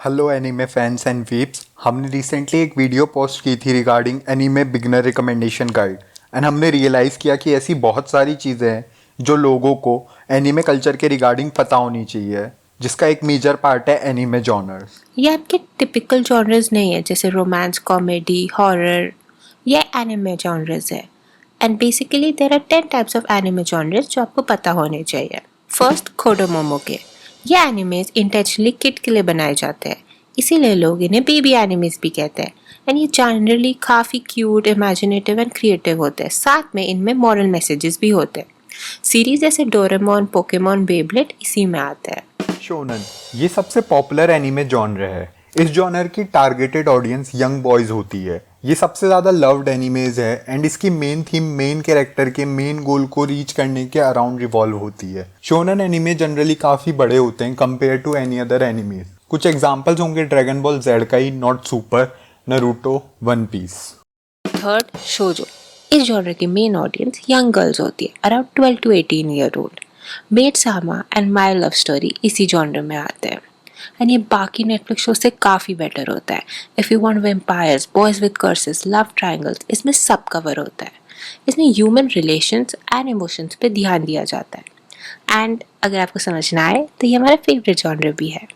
Hello anime fans and weeps. हमने recently एक video post की थी regarding anime beginner recommendation guide and हमने रियलाइज़ किया कि ऐसी बहुत सारी चीज़ें हैं जो लोगों को एनीमे कल्चर के रिगार्डिंग पता होनी चाहिए, जिसका एक मेजर पार्ट है एनीमे जॉनर्स। ये आपके टिपिकल जॉनर्स नहीं है जैसे रोमांस, कॉमेडी, हॉरर। ये एनिमे जॉनर्स है। And basically there are 10 types of anime genres जो आपको पता होने चाहिए। First, kodomomuke. ये एनिमेज इंटेंशनली किड के लिए बनाए जाते हैं, इसीलिए लोग इन्हें बेबी एनिमेज भी कहते हैं। एंड ये जनरली काफ़ी क्यूट, इमेजिनेटिव एंड क्रिएटिव होते हैं। साथ में इनमें मॉरल मैसेजेस भी होते हैं। सीरीज जैसे डोरेमोन, पोकेमोन, बेब्लेड इसी में आते हैं। शोनन ये सबसे पॉपुलर एनीमे जॉनर है। इस जॉनर की टारगेटेड ऑडियंस यंग बॉयज़ होती है। ये सबसे ज़्यादा लव्ड एनीमेज है एंड इसकी मेन थीम मेन कैरेक्टर के मेन गोल को रीच करने के अराउंड रिवॉल्व होती है। शोनन एनीमे जनरली काफ़ी बड़े होते हैं compare to any other animes. कुछ एग्जांपल्स होंगे Dragon Ball Z Kai, not super, Naruto, One Piece. Third, shojo. इस जॉनर की मेन ऑडियंस यंग गर्ल्स होती है, around 12 to 18 year old. Maid Sama and My Love Story इसी genre में आते हैं। एंड ये बाकी नेटफ्लिक्स शो से काफ़ी बेटर होता है। If you want vampires, boys with curses, love triangles, इसमें सब कवर होता है। इसमें ह्यूमन रिलेशंस एंड इमोशंस पे ध्यान दिया जाता है। एंड अगर आपको समझ ना आए तो ये हमारा फेवरेट जॉनर भी है।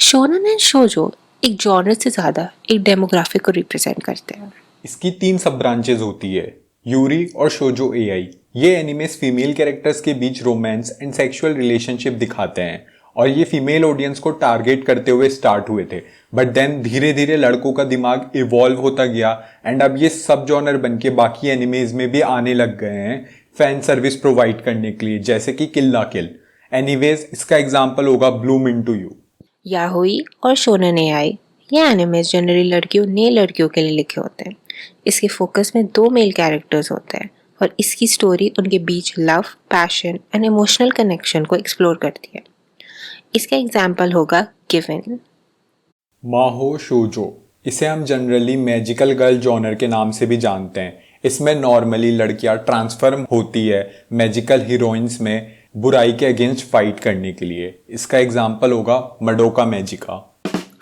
शोनन एंड शोजो एक जॉनर से ज़्यादा एक डेमोग्राफिक को रिप्रेजेंट करते हैं। इसकी 3 सब ब्रांचेज होती है, यूरी और शोजो एआई। ये एनिमेस फीमेल कैरेक्टर्स के बीच रोमांस एंड सेक्सुअल रिलेशनशिप दिखाते हैं और ये फीमेल ऑडियंस को टारगेट करते हुए स्टार्ट हुए थे, बट देन धीरे धीरे लड़कों का दिमाग इवॉल्व होता गया एंड अब ये सब जॉनर बन के बाकी एनिमेज में भी आने लग गए हैं फैन सर्विस प्रोवाइड करने के लिए, जैसे कि किल ला किल। एनीवेज इसका एग्जाम्पल होगा ब्लूम इनटू यू। याहुई और शोनन एआई ये एनिमेज जनरली लड़कियों नए लड़कियों के लिए लिखे होते हैं। इसके फोकस में 2 मेल कैरेक्टर्स होते हैं और इसकी स्टोरी उनके बीच love, passion and emotional connection को एक्सप्लोर करती है। इसका एग्जाम्पल होगा गिवन। माहो शोजो, इसे हम जनरली मैजिकल गर्ल जॉनर के नाम से भी जानते हैं। इसमें नॉर्मली लड़कियां ट्रांसफॉर्म होती है मैजिकल हीरोइंस में बुराई के अगेंस्ट फाइट करने के लिए। इसका एग्जाम्पल होगा Madoka Magica.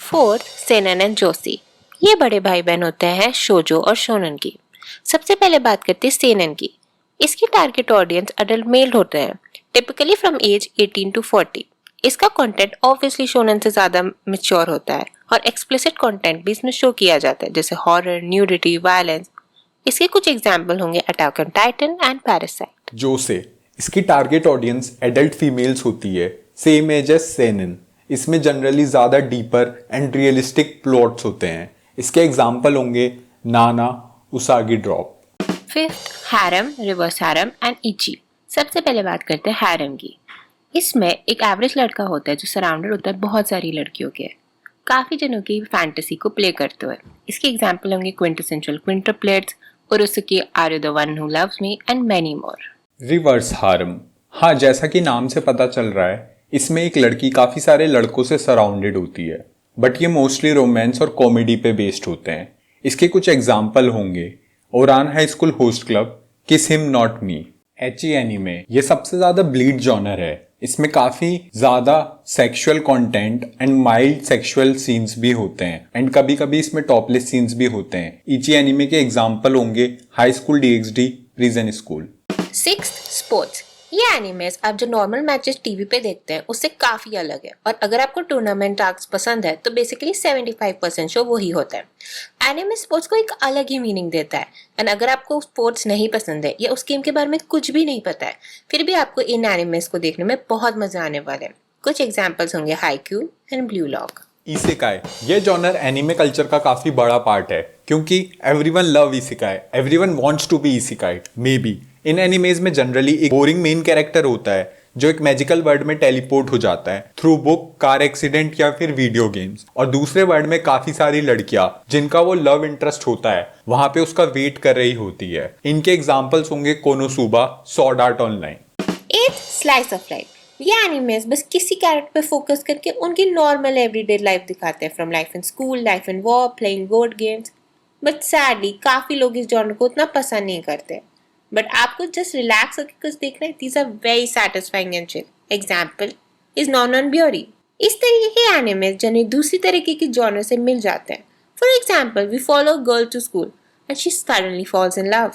Fourth, seinen and josei. ये बड़े भाई बहन होते हैं शोजो और शोनन की। सबसे पहले बात करते हैं सेनन की। इसकी टारगेट ऑडियंस अडल्ट मेल होते हैं, टिपिकली फ्रॉम एज 18 to 40। इसका कंटेंट ऑब्वियसली शोनन से ज़्यादा मैच्योर होता है और एक्सप्लिसिट कंटेंट भी इसमें शो किया जाता है, जैसे हॉरर, न्यूडिटी, वायलेंस। इसके कुछ एग्जाम्पल होंगे Attack on Titan and Parasyte. Josei, इसकी टारगेट ऑडियंस एडल्ट फीमेल्स होती है, सेम एज एज सेनन। इसमें जनरली ज़्यादा डीपर एंड रियलिस्टिक प्लॉट्स होते हैं। इसके एग्जाम्पल होंगे Nana, Usagi Drop. Fifth, harem, reverse harem and ecchi. सबसे पहले बात करते हैं हैरम की। इसमें एक एवरेज लड़का होता है जो सराउंडेड होता है बहुत सारी लड़कियों के, काफ़ी जनों की फैंटेसी को प्ले करते हुए। इसके एग्जाम्पल होंगे quintessential quintuplets, Urusuki, are you the one who loves me and many more. Reverse harem, हाँ जैसा कि नाम से पता चल रहा है, इसमें एक लड़की काफ़ी सारे लड़कों से सराउंडेड होती है, बट ये मोस्टली रोमांस और कॉमेडी पे बेस्ड होते हैं। इसके कुछ एग्जाम्पल होंगे Ouran High School Host Club, Kiss Him Not Me. Ecchi anime ये सबसे ज़्यादा ब्लीड जॉनर है। इसमें काफ़ी ज़्यादा sexual content and mild sexual scenes भी होते हैं एंड कभी कभी इसमें टॉपलेस सीन्स भी होते हैं। इची एनीमे के एग्जाम्पल होंगे high school DXD, prison school. Sixth, sports. ये एनिमेस आप जो नॉर्मल मैचेस टीवी पे देखते हैं उससे काफ़ी अलग है, और अगर आपको टूर्नामेंट टास्क पसंद है तो बेसिकली 75% शो वही होता है। एनिमे स्पोर्ट्स को एक अलग ही मीनिंग देता है। एंड अगर आपको स्पोर्ट्स नहीं पसंद है या उस गेम के बारे में कुछ भी नहीं पता है, फिर भी आपको इन एनिमेस को देखने में बहुत मजा आने वाले हैं। कुछ एग्जाम्पल्स होंगे Haikyuu and blue lock. Isekai ये जॉनर एनिमे कल्चर का काफी बड़ा पार्ट है, क्योंकि everyone love isekai, everyone wants to be isekai. Maybe इन एनिमेज में जनरली एक बोरिंग मेन कैरेक्टर होता है जो एक मैजिकल वर्ल्ड में टेलीपोर्ट हो जाता है थ्रू बुक, कार एक्सीडेंट या फिर वीडियो गेम्स, और दूसरे वर्ल्ड में काफी सारी लड़कियां जिनका वो लव इंटरेस्ट होता है वहां पे उसका वेट कर रही होती है। इनके एग्जाम्पल्स होंगे कोनोसुबा, सॉर्ड आर्ट ऑनलाइन। एथ, स्लाइस ऑफ लाइफ। ये एनिमेस बस किसी कैरेक्टर पे फोकस करके उनकी नॉर्मल एवरीडे लाइफ दिखाते हैं, from life in school, life in war, playing board games. But sadly काफी लोग इस जॉनर को उतना पसंद नहीं करते। बट आपको जस्ट रिलैक्स होकर कुछ देखना है, these are very satisfying and chill. Example is non on Biyori. इस तरीके के एनिमे जिन्हें दूसरी तरीके के जॉनर से मिल जाते हैं. For example we follow a girl to school and she suddenly falls in love.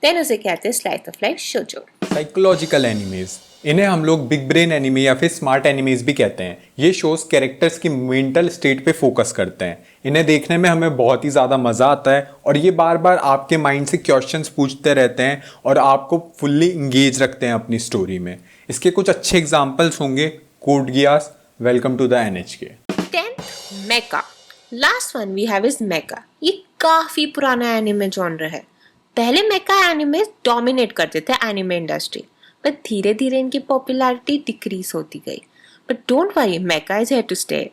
Then उसे कहते हैं slice of life shojo. Psychological animes, इन्हें हम लोग बिग ब्रेन एनिमे या फिर स्मार्ट एनिमेज भी कहते हैं. ये शोज कैरेक्टर्स की मेंटल स्टेट पे फोकस करते हैं. इन्हें देखने में हमें बहुत ही ज़्यादा मज़ा आता है और ये बार बार आपके माइंड से क्वेश्चंस पूछते रहते हैं और आपको फुल्ली इंगेज रखते हैं अपनी स्टोरी में. इसके कुछ अच्छे एग्जाम्पल्स होंगे Code Geass, Welcome to the NHK. 10th mecha. Last one we have is mecha. ये काफी पुराना एनिमे जॉनर है. पहले मेका एनिमे डोमिनेट करते थे एनिमे इंडस्ट्री, पर धीरे धीरे इनकी पॉपुलैरिटी डिक्रीज होती गई. But don't worry, mecha is here to stay.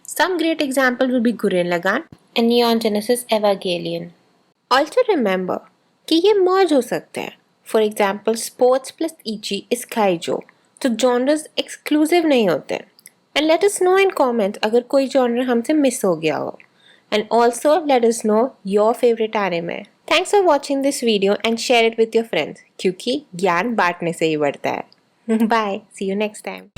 Some great example will be Gurren Lagann and Neon Genesis Evangelion. Also remember कि ये मर्ज हो सकते हैं. For example sports plus ecchi is Keijo. तो genres exclusive नहीं होते. And let us know in comments अगर कोई जॉनर हमसे मिस हो गया हो. And also let us know your favorite anime. Thanks for watching this video and share it with your friends क्योंकि ज्ञान बांटने से ही बढ़ता है. Bye. See you next time.